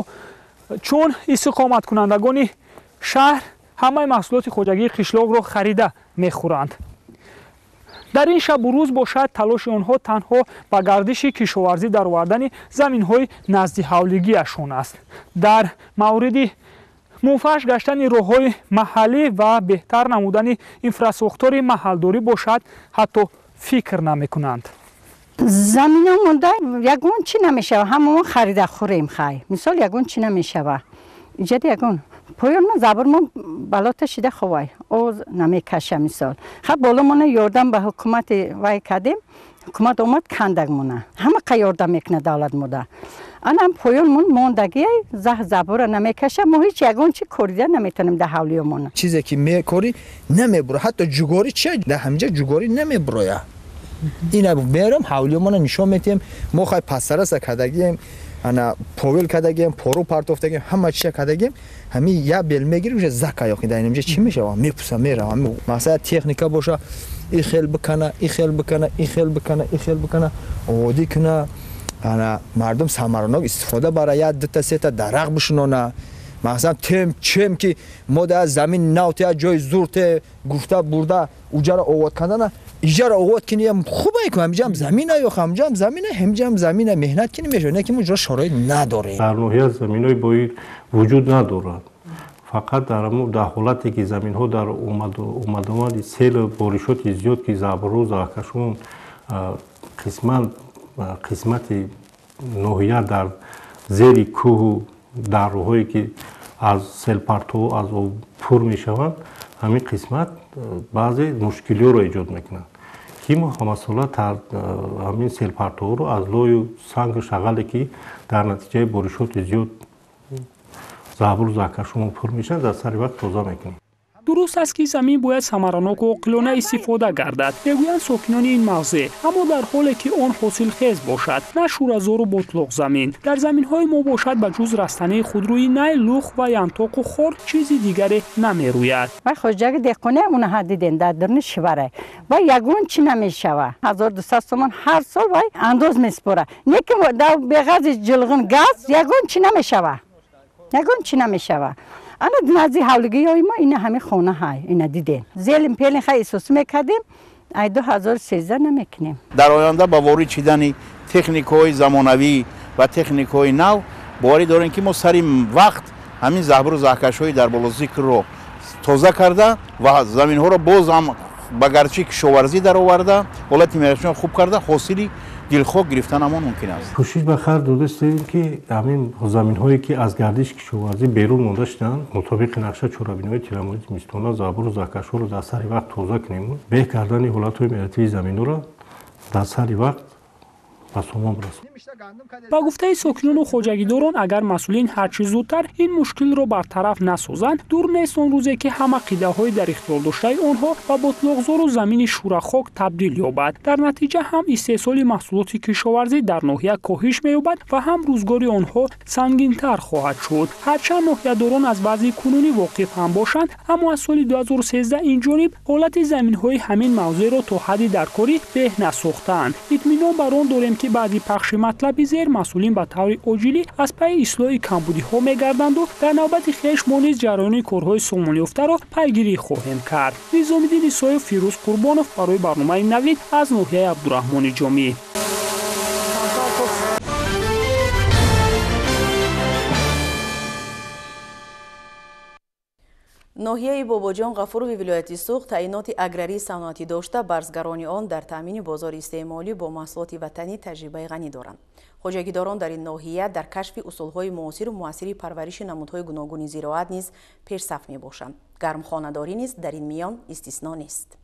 Speaker 13: чун истиқоматкунандагони шаҳр ҳамаи маҳсулоти хоҷагии қишлоқро харида мехӯранд. дар ин шабу рӯз бошад талоши онҳо танҳо ба гардиши кишоварзӣ дар овардани заминҳои назди ҳавлигиашон аст. дар мавриди мунфаш гаштани роҳҳои маҳаллӣ ва беҳтар намудани инфраструктураи маҳалдорӣ бошад ҳатто фикр намекунанд.
Speaker 19: замина монда ягон чӣ намешава ҳамаон харида хӯрем хай мисол ягон чӣ намешава иҷоди ягон поён забурмо балота шида ховай оз намекаша мисол хаб боломона ёрдам ба ҳукумати вай кардем ҳукумат омад кандагмона ҳама қа ёрдам мекуна давлат мода анам поёнмон мондагиай забура намекаша мо ҳеҷ ягон чӣ корида наметавонем дар ҳавлиёмона
Speaker 14: чизе ки мекори намебура ҳатто ҷугорӣ чи дар ҳамҷа ҷугорӣ намебуроя ина мерам ҳавлиёмона нишон метиҳем мо хай пастараса кардагием ана повел кардагием пору партофтагием ҳама чиша кардагием ҳами я бел мегирим уже зака ёки дар инҷа чӣ мешава мепуса меравам масъала техника боша и хел бикана и хел бикана и хел бикана и хел бикана одӣ куна ана мардум самаранок истифода бара як дута сета дарахт бишинона مثلا تم چم که ما در زمین ناوتی جای زورت گفته برده اوجا را آواد کردن ایجا را آواد کنیم خوبه که همجام زمین یا همجام زمین همجام زمین مهنت کنیم میشه نه که ما شرایط نداره
Speaker 16: در نوحه زمینای باید وجود ندارد فقط در حالتی که زمین ها در اومدن سیل بارشات زیاد که زبروز آکشون قسمت نوحه در زیر کوه در روحایی که از سیل پرتو از او پر می شوند همین قسمت بعضی مشکلی رو ایجاد میکنند که ما همساله همین سیل پرتو رو از لوی سنگ شغلی که در نتیجه بارشات زیاد زابر زاکشون پر میشن در سری وقت توزیع میکنیم.
Speaker 13: درست است که زمین باید ثمراناک و عاقلانه استفاده گردد میگویند ساکنان این موضع اما در حالی که آن حاصلخیز باشد نه شوره‌زار و بطلق زمین در زمین‌های ما باشد به جز رستنه خودرویی نه لوخ و ینتاق و خار چیزی دیگری نمیروید.
Speaker 19: و خوشجگ دهقانه اون حدیدن در درن شوره و یگون چی نمیشوه 1200 تومان هر سال و انداز میسپره نه که در بغاز جلغن گاز یگون چی نمیشوه یگون چی نمیشوه انا نزدیک حولگی های ما این همه خونه های اینا دیدیم زیلیم پیلین خیلی احساس میکردیم ای 2013 نمیکنیم
Speaker 18: در آینده با وارد شدن تکنیک های زمانوی و تکنیک های نو باوری داریم که ما سر وقت همین زابر و زاکش های در بالا ذکر رو تازه کرده و زمین ها رو باز هم با گرچه کشاورزی در آورده حالت معیشتشون خوب کرده حاصلی دلخواه گرفتن اما ممکن است.
Speaker 16: کوشش به خیر داده داریم که همین زمین هایی که از گردش کشاورزی بیرون مونده شدن مطابق نقشه چورابین‌های تیرموز میستونا زابر و زاکش رو در سری وقت توزیع کنیم به کردن حالت های مرتبی زمین رو در سری وقت به تمام رسونیم.
Speaker 13: با گفته ساکنان و خواجگیداران اگر مسئولین هرچی زودتر این مشکل را برطرف نسازند دور نیست اون روزی که همه قیده های در اختیار داشته آنها و بطلقزار و زمین شورخاک تبدیل یابد در نتیجه هم استحصال محصولات کشاورزی در ناحیه کاهش می‌یابد و هم روزگاری آنها سنگین‌تر خواهد شد هرچند ناحیه‌داران از بعضی کنونی واقف هم باشند اما از سال 2013 این جانب حالت زمین‌های همین موضوع را تا حدی درکاری به نساختند اطمینان بر آن داریم که بعدی پخش مطلبی زیر مسئولین به طور عاجلی از پی اصلاح کمبودی ها می‌گردند و در نوبت خویش ما نیز جریان کارهای سامان یافته را پیگیری خواهیم کرد. نظامی‌الدین عیسایی و فیروز قربانوف برای برنامه نوید از ناحیه عبدالرحمن جامی.
Speaker 1: ناحیه باباجان غفوروی ولایتی سوخت تعیینات اگراری صنعتی داشته برزگران آن در تامین بازار استعمالی با محصولات وطنی تجربه غنی دارند. خواجگیداران در این ناحیه در کشف اصولهای معاصر و موثر پرورش نمودهای گوناگون زراعت نیز پیشصف میباشند. گرمخانه‌داری نیز در این میان استثنا نیست.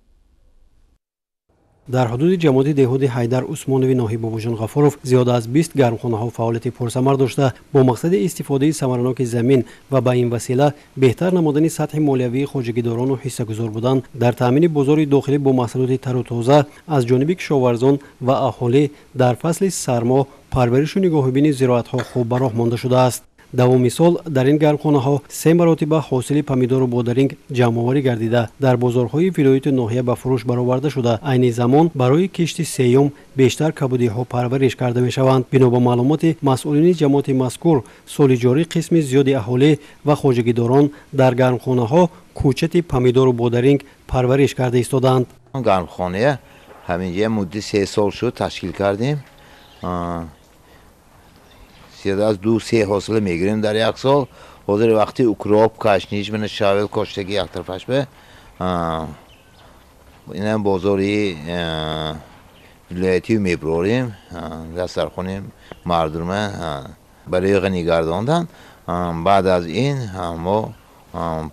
Speaker 2: در حدود جماعت دهود حیدر عثمانوی ناحیه باباجان غفوروف زیاد از 20 گرمخانه‌ها فعالیت پرثمر داشته با مقصد استفاده ثمرناک زمین و به این وسیله بهتر نمودن سطح مالیوی خواجگیداران و حصه‌گذار بودن در تامین بازار داخلی با محصولات تر و تازه از جانب کشاورزان و اهالی در فصل سرما پرورش و نگاهبینی زراعت‌ها خوب به راه مانده شده است. دوم مثال در این گرمخانه‌ها 3 مراتب حاصل پمیدار و بادرینگ جمع‌آوری گردیده در بازارهای ولایت ناحیه به فروش برآورده شده. عین زمان برای کشت سیوم بیشتر کبودی‌ها پرورش کرده می‌شوند. بنا به معلومات مسئولین جماعت مذکور سال جاری قسم زیاد اهالی و خواجگیداران در گرمخانه‌ها کوچت پمیدار و بادرینگ پرورش کرده ایستادند.
Speaker 20: گرمخانه همین یه مدت 3 سال شد تشکیل کردیم. از 2-3 حاصل میگیریم در یک سال. حاضر وقتی اکراب کشنیش من شاول کاشتگی یک طرفش به این هم بازاری ولایتی میبراریم دستر خونیم مردم برای غنی گرداندن. بعد از این ما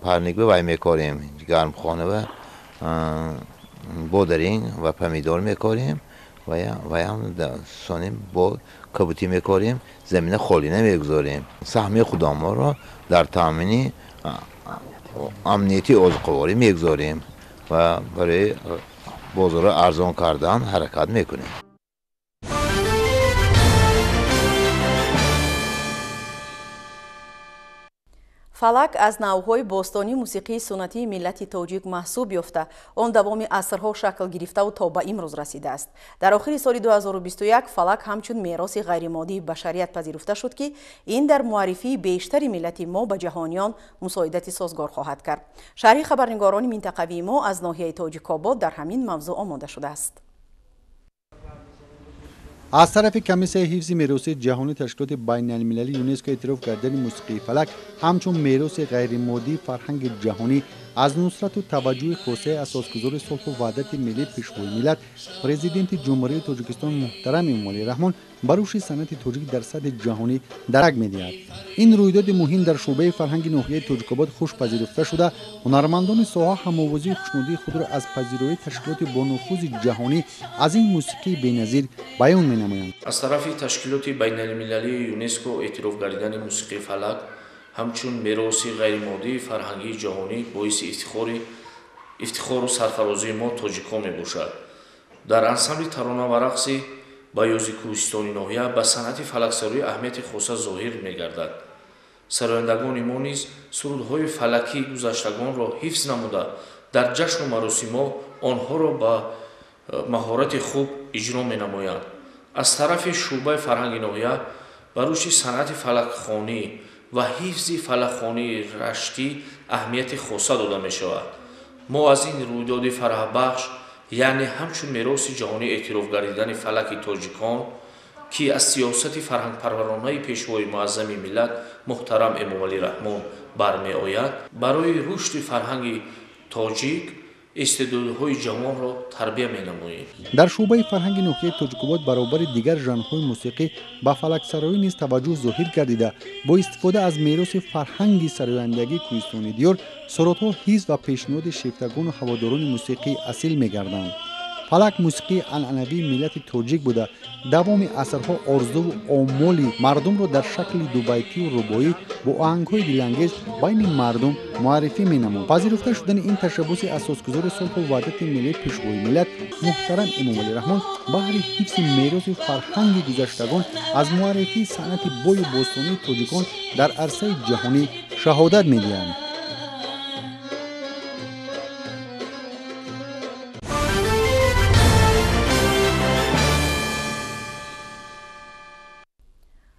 Speaker 20: پرنیک به وی میکاریم گرمخانه و بادرینگ و پمیدار میکاریم و هم سانیم با کبوتی میکاریم زمین خالی نمیگذاریم. سهمی خودم ما را در تامین امنیتی عضوقواری میگذاریم و برای بازار ارزان کردن حرکت میکنیم.
Speaker 1: фалак аз навъҳои бостонии мусиқии суннатии миллати тоҷик маҳсуб ёфта, он давоми асрҳо шакл гирифтаву то ба имрӯз расидааст. Дар охири соли 2021 фалак ҳамчун мероси ғайримоддии башарият пазируфта шуд ки ин дар муаррифии бештари миллати мо ба ҷаҳониён мусоидати созгор хоҳад кард. шарҳи хабарнигорони минтақавии мо аз ноҳияи Тоҷикобод дар ҳамин мавзӯъ омода шудааст.
Speaker 21: از طرف کمیسیون حفظ میراث جهانی تشکیلات بین‌المللی یونسکو اعتراف کردن موسیقی فلک همچون میراث غیرمادی فرهنگ جهانی از نصرت و توجه خاصه اساسگزار صلح و وحدت ملی پیشوای ملت پرزیدنت جمهوری تاجیکستان محترم امامعلی رحمان بر رشد صنعت تاجیک در سطح جهانی درک می‌دهد. این رویداد مهم در شعبه فرهنگ ناحیه تاجیک‌آباد خوش پذیرفته شده، هنرمندان ساحه هم‌آوازی خوشنودی خود را از پذیرایی تشکیلات با نفوذ جهانی از این موسیقی بی‌نظیر بیان می‌نمایند.
Speaker 22: از طرف تشکیلات بین‌المللی یونسکو اعتراف گردیدن موسیقی فلک همچون میراث غیرمادی فرهنگی جهانی باعث افتخار و سرفرازی ما تاجیکان میباشد. در انسامبل ترانه و رقص با یوزی کوهستانی ناحیه به صنعت فلکسرایی اهمیت خاص ظاهر میگردد. سرایندگان ما نیز سرودهای فلکی گذشتگان را حفظ نموده در جشن و مراسم آنها را با مهارت خوب اجرا مینمایند. از طرف شعبه فرهنگ ناحیه به رشد صنعت فلکخوانی و حفظ فلکخوانی رشتی اهمیت خاص داده می شود. ما از این رویداد فرح بخش یعنی همچون میراث جهانی اعتراف گردیدن فلک تاجیکان که از سیاست فرهنگ پرورانه پیشوای معظم ملت محترم امامعلی رحمان برمی آید برای رشد فرهنگ تاجیک استعدادهای جوان را تربیت می‌نماییم.
Speaker 21: در شعبه فرهنگ ناحیه تاجیک‌آباد برابر دیگر ژانرهای موسیقی با فلکسرایی نیز توجه ظاهر گردیده با استفاده از میراث فرهنگی سرایندگی کوهستانی دیار سرودها حفظ و پیشنهاد شیفتگان و هواداران موسیقی اصیل می‌گردند. فلک موسیقی عنعنوی ملت تاجیک بوده دوام عصرها آرزو و آمال مردم را در شکل دوبیتی و رباعی با آهنگ‌های دلانگیز بین مردم معرفی می‌نمود. پذیرفته شدن این تشبث اساسگزار صلح و وحدت ملی پیشوای ملت محترم امامعلی رحمان بهر حفظ میراث فرهنگ گذشتگان از معرفی صنعت بوی باستانی تاجیکان در عرصه جهانی شهادت می‌دهند.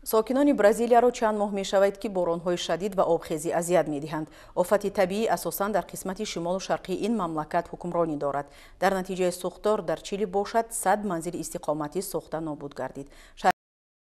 Speaker 1: ساکنان برزیلیا چند ماه می شود که باران‌های شدید و آبخیزی اذیت می‌دهند. آفت طبیعی اساساً در قسمت شمال و شرقی این مملکت حکمرانی دارد. در نتیجه سوختار در چیلی باشد 100 منزل استقامتی سوخته نابود گردید.